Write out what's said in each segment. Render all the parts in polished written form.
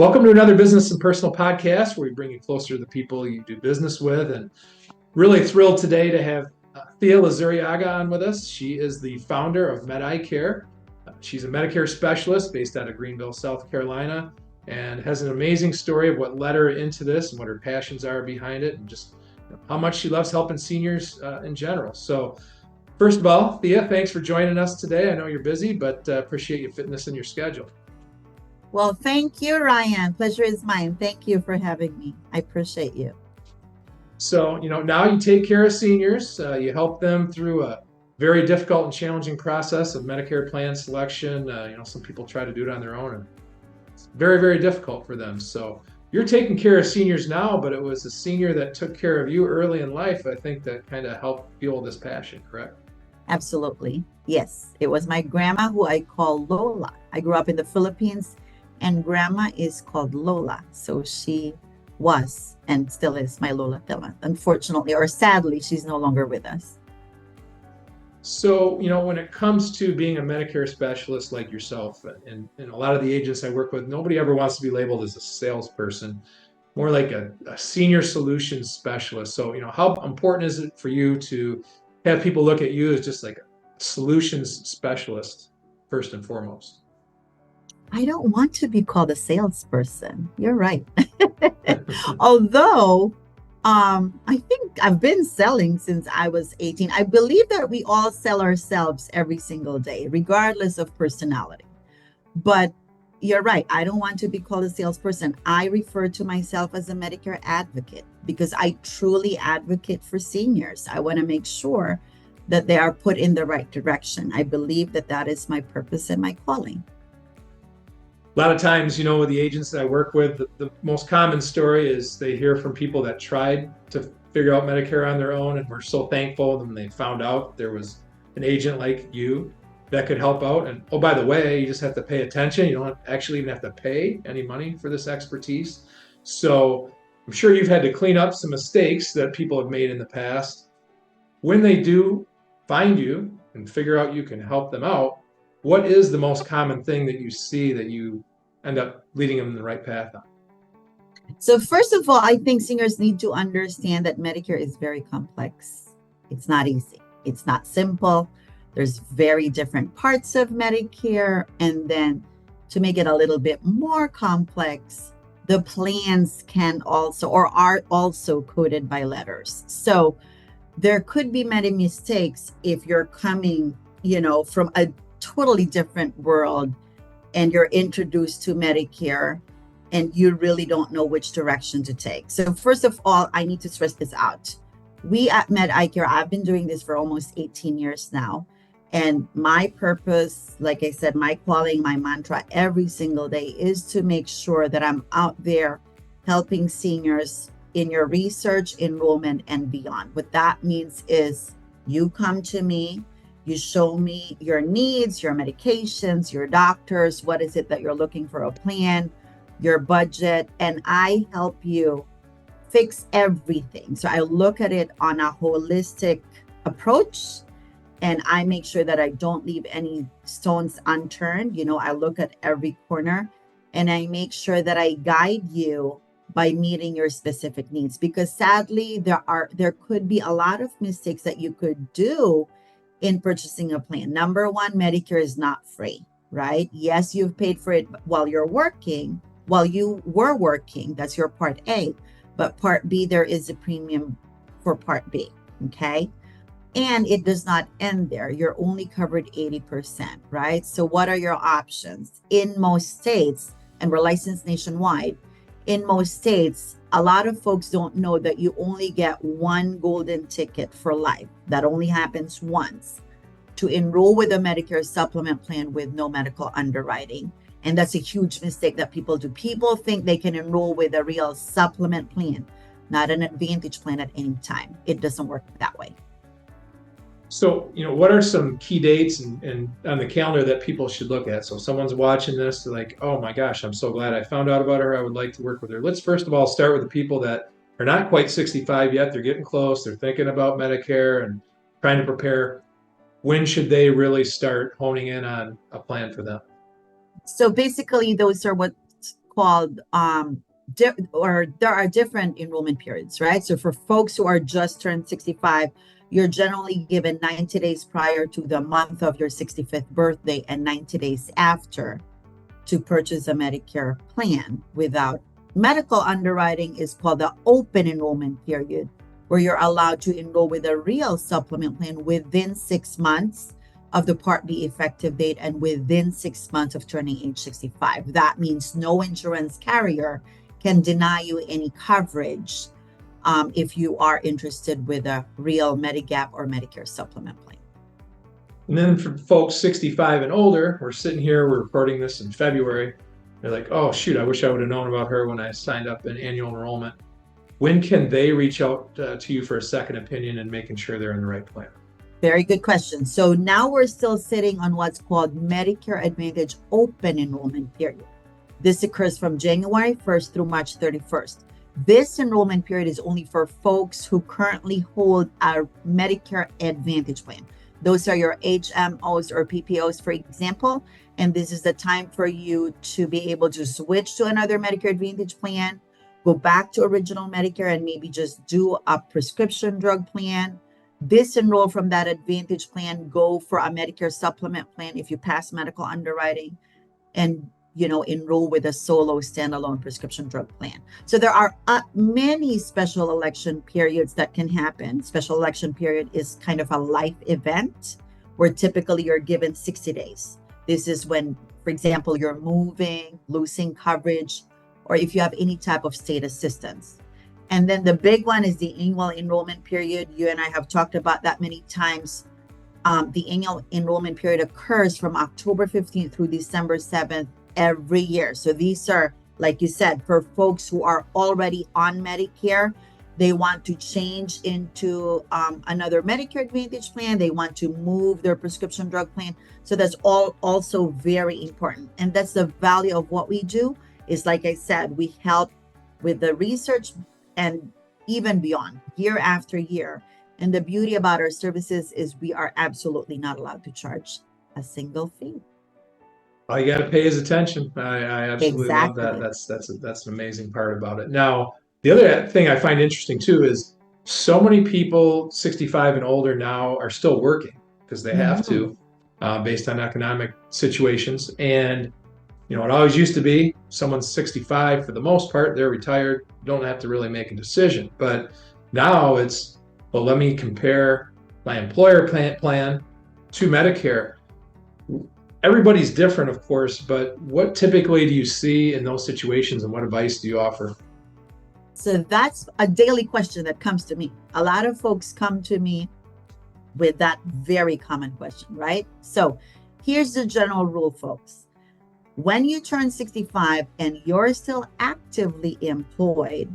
Welcome to another Business and Personal podcast where we bring you closer to the people you do business with. And really thrilled today to have Thea Luzuriaga on with us. She is the founder of Medicare. She's a Medicare specialist based out of Greenville, South Carolina, and has an amazing story of what led her into this and what her passions are behind it, and just how much she loves helping seniors in general. So first of all, Thea, thanks for joining us today. I know you're busy, but appreciate you fitting this in your schedule. Well, thank you, Ryan. Pleasure is mine. Thank you for having me. I appreciate you. So, now you take care of seniors. You help them through a very difficult and challenging process of Medicare plan selection. Some people try to do it on their own, and it's very, very difficult for them. So you're taking care of seniors now, but it was a senior that took care of you early in life, I think, that kind of helped fuel this passion, correct? Absolutely. Yes. It was my grandma, who I call Lola. I grew up in the Philippines, and grandma is called Lola. So she was and still is my Lola Tela. Unfortunately, or sadly, she's no longer with us. So, when it comes to being a Medicare specialist like yourself, and a lot of the agents I work with, nobody ever wants to be labeled as a salesperson, more like a senior solutions specialist. So, how important is it for you to have people look at you as just like a solutions specialist, first and foremost? I don't want to be called a salesperson. You're right. Although, I think I've been selling since I was 18. I believe that we all sell ourselves every single day, regardless of personality. But you're right. I don't want to be called a salesperson. I refer to myself as a Medicare advocate because I truly advocate for seniors. I want to make sure that they are put in the right direction. I believe that that is my purpose and my calling. A lot of times, with the agents that I work with, the most common story is they hear from people that tried to figure out Medicare on their own and were so thankful when they found out there was an agent like you that could help out. And oh, by the way, you just have to pay attention. You don't actually even have to pay any money for this expertise. So I'm sure you've had to clean up some mistakes that people have made in the past. When they do find you and figure out you can help them out, what is the most common thing that you see that you end up leading them in the right path on? So first of all, I think seniors need to understand that Medicare is very complex. It's not easy. It's not simple. There's very different parts of Medicare. And then to make it a little bit more complex, the plans can also or are also coded by letters. So there could be many mistakes if you're coming, from a totally different world and you're introduced to Medicare and you really don't know which direction to take. So first of all, I need to stress this out. We at Medicare, I've been doing this for almost 18 years now. And my purpose, like I said, my calling, my mantra every single day is to make sure that I'm out there helping seniors in your research, enrollment, and beyond. What that means is you come to me, you show me your needs, your medications, your doctors, what is it that you're looking for, a plan, your budget, and I help you fix everything. So I look at it on a holistic approach, and I make sure that I don't leave any stones unturned. I look at every corner, and I make sure that I guide you by meeting your specific needs, because sadly, there could be a lot of mistakes that you could do in purchasing a plan. Number one, Medicare is not free, right? Yes, you've paid for it while you were working. That's your part A. But part B, there is a premium for part B, okay? And it does not end there. You're only covered 80%, right? So what are your options? In most states, and we're licensed nationwide, in most states, a lot of folks don't know that you only get one golden ticket for life. That only happens once, to enroll with a Medicare supplement plan with no medical underwriting. And that's a huge mistake that people do. People think they can enroll with a real supplement plan, not an Advantage plan at any time. It doesn't work that way. So, what are some key dates and on the calendar that people should look at? So if someone's watching this, they're like, oh my gosh, I'm so glad I found out about her. I would like to work with her. Let's first of all start with the people that are not quite 65 yet. They're getting close. They're thinking about Medicare and trying to prepare. When should they really start honing in on a plan for them? So basically, those are what's called there are different enrollment periods, right? So for folks who are just turned 65, you're generally given 90 days prior to the month of your 65th birthday and 90 days after to purchase a Medicare plan. Without medical underwriting is called the open enrollment period, where you're allowed to enroll with a real supplement plan within 6 months of the Part B effective date and within 6 months of turning age 65. That means no insurance carrier can deny you any coverage if you are interested with a real Medigap or Medicare supplement plan. And then for folks 65 and older, we're sitting here, we're recording this in February. They're like, oh, shoot, I wish I would have known about her when I signed up in annual enrollment. When can they reach out to you for a second opinion and making sure they're in the right plan? Very good question. So now we're still sitting on what's called Medicare Advantage open enrollment period. This occurs from January 1st through March 31st. This enrollment period is only for folks who currently hold a Medicare Advantage plan. Those are your HMOs or PPOs, for example. And this is the time for you to be able to switch to another Medicare Advantage plan, go back to original Medicare and maybe just do a prescription drug plan, disenroll from that Advantage plan, go for a Medicare supplement plan if you pass medical underwriting, and enroll with a solo standalone prescription drug plan. So there are many special election periods that can happen. Special election period is kind of a life event where typically you're given 60 days. This is when, for example, you're moving, losing coverage, or if you have any type of state assistance. And then the big one is the annual enrollment period. You and I have talked about that many times. The annual enrollment period occurs from October 15th through December 7th every year. So these are, like you said, for folks who are already on Medicare, they want to change into another Medicare Advantage plan. They want to move their prescription drug plan. So that's all also very important. And that's the value of what we do is, like I said, we help with the research and even beyond, year after year. And the beauty about our services is we are absolutely not allowed to charge a single fee. All you got to pay is attention. I absolutely love Exactly. that. That's an amazing part about it. Now, the other thing I find interesting too is so many people 65 and older now are still working because they have to, based on economic situations. And it always used to be someone's 65 for the most part, they're retired, don't have to really make a decision. But now it's, well, let me compare my employer plan to Medicare. Everybody's different, of course, but what typically do you see in those situations and what advice do you offer? So that's a daily question that comes to me. A lot of folks come to me with that very common question, right? So here's the general rule, folks. When you turn 65 and you're still actively employed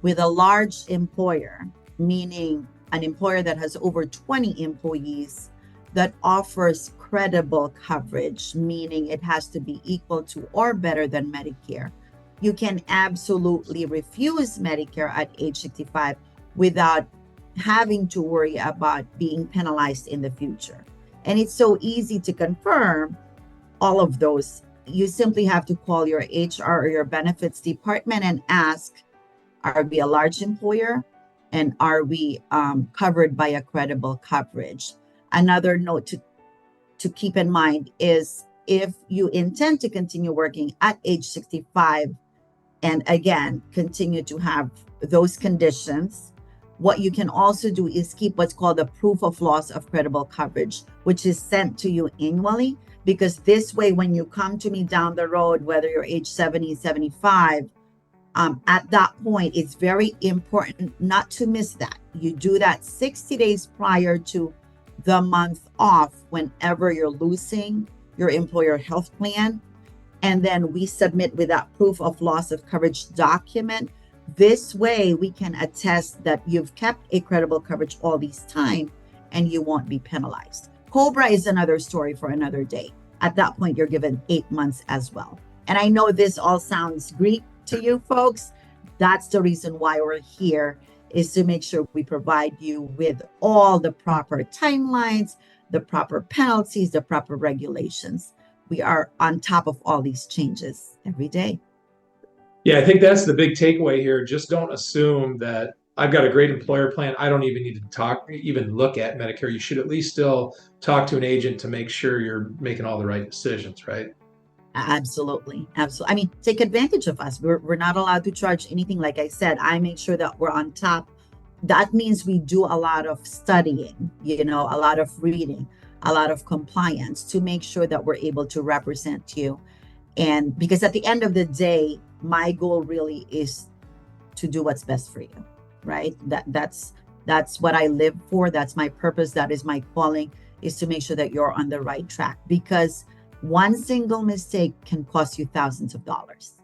with a large employer, meaning an employer that has over 20 employees, that offers credible coverage, meaning it has to be equal to or better than Medicare, you can absolutely refuse Medicare at age 65 without having to worry about being penalized in the future. And it's so easy to confirm all of those. You simply have to call your HR or your benefits department and ask, are we a large employer? And are we covered by a credible coverage? Another note to keep in mind is if you intend to continue working at age 65 and again, continue to have those conditions, what you can also do is keep what's called a proof of loss of credible coverage, which is sent to you annually, because this way, when you come to me down the road, whether you're age 70, 75, at that point, it's very important not to miss that. You do that 60 days prior to the month off whenever you're losing your employer health plan. And then we submit with that proof of loss of coverage document. This way we can attest that you've kept a credible coverage all this time and you won't be penalized. COBRA is another story for another day. At that point, you're given 8 months as well. And I know this all sounds Greek to you folks. That's the reason why we're here, is to make sure we provide you with all the proper timelines, the proper penalties, the proper regulations. We are on top of all these changes every day. Yeah, I think that's the big takeaway here. Just don't assume that I've got a great employer plan. I don't even need to even look at Medicare. You should at least still talk to an agent to make sure you're making all the right decisions, right? Absolutely. Absolutely. I mean, take advantage of us. We're not allowed to charge anything. Like I said, I make sure that we're on top. That means we do a lot of studying, a lot of reading, a lot of compliance to make sure that we're able to represent you. And because at the end of the day, my goal really is to do what's best for you, right? That's what I live for. That's my purpose. That is my calling, is to make sure that you're on the right track, because one single mistake can cost you thousands of dollars.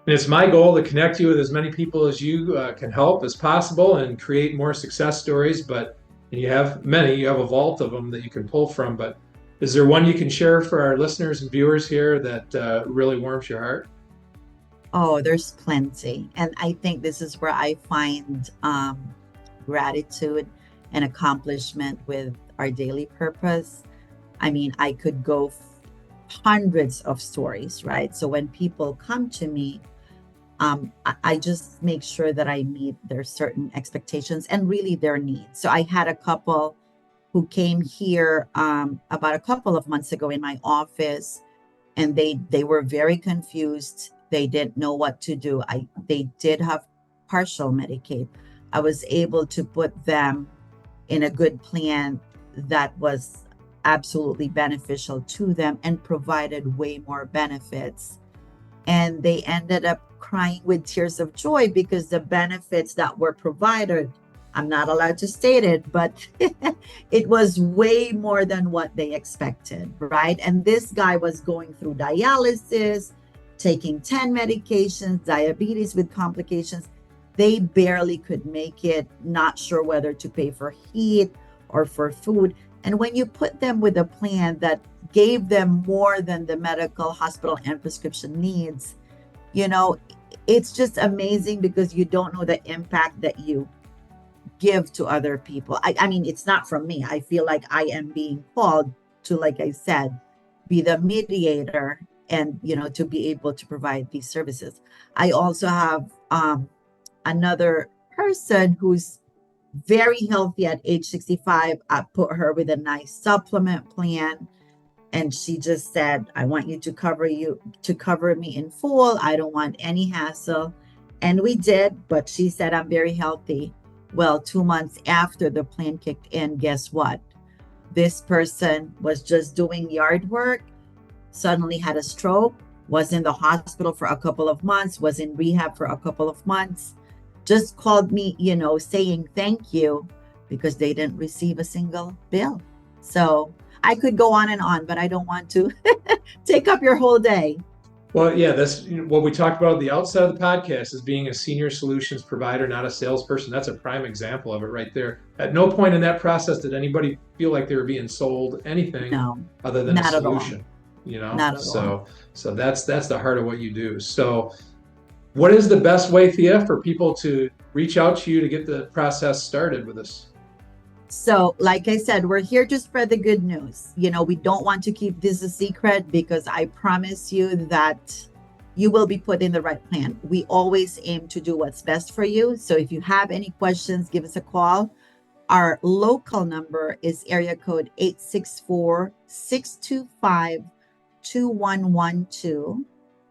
And it's my goal to connect you with as many people as you can help as possible and create more success stories. But you have many, you have a vault of them that you can pull from. But is there one you can share for our listeners and viewers here that really warms your heart? Oh, there's plenty. And I think this is where I find gratitude and accomplishment with our daily purpose. I mean, I could go hundreds of stories, right? So when people come to me, I just make sure that I meet their certain expectations and really their needs. So I had a couple who came here about a couple of months ago in my office, and they were very confused. They didn't know what to do. They did have partial Medicaid. I was able to put them in a good plan that was absolutely beneficial to them and provided way more benefits. And they ended up crying with tears of joy because the benefits that were provided, I'm not allowed to state it, but it was way more than what they expected, right? And this guy was going through dialysis, taking 10 medications, diabetes with complications. They barely could make it, not sure whether to pay for heat or for food. And when you put them with a plan that gave them more than the medical, hospital, and prescription needs, it's just amazing, because you don't know the impact that you give to other people. I mean, it's not from me. I feel like I am being called to, like I said, be the mediator and, to be able to provide these services. I also have another person who's very healthy at age 65. I put her with a nice supplement plan, and she just said, I want you to cover me in full. I don't want any hassle. And we did, but she said, I'm very healthy. Well, 2 months after the plan kicked in, guess what? This person was just doing yard work, suddenly had a stroke, was in the hospital for a couple of months, was in rehab for a couple of months, just called me, saying thank you, because they didn't receive a single bill. So I could go on and on, but I don't want to take up your whole day. Well, yeah, that's what we talked about at the outset of the podcast, is being a senior solutions provider, not a salesperson. That's a prime example of it right there. At no point in that process did anybody feel like they were being sold anything other than a solution. Not at all. So that's the heart of what you do. So what is the best way, Thea, for people to reach out to you to get the process started with us? So, like I said, we're here to spread the good news. We don't want to keep this a secret, because I promise you that you will be put in the right plan. We always aim to do what's best for you. So if you have any questions, give us a call. Our local number is area code 864-625-2112.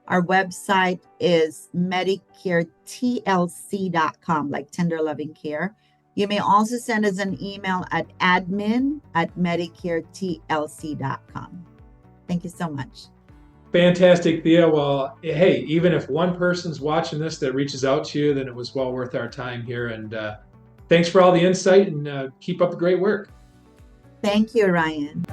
Our website is medicaretlc.com, like tender loving care. You may also send us an email at admin@medicaretlc.com. Thank you so much. Fantastic, Thea. Well, hey, even if one person's watching this that reaches out to you, then it was well worth our time here. And thanks for all the insight, and keep up the great work. Thank you, Ryan.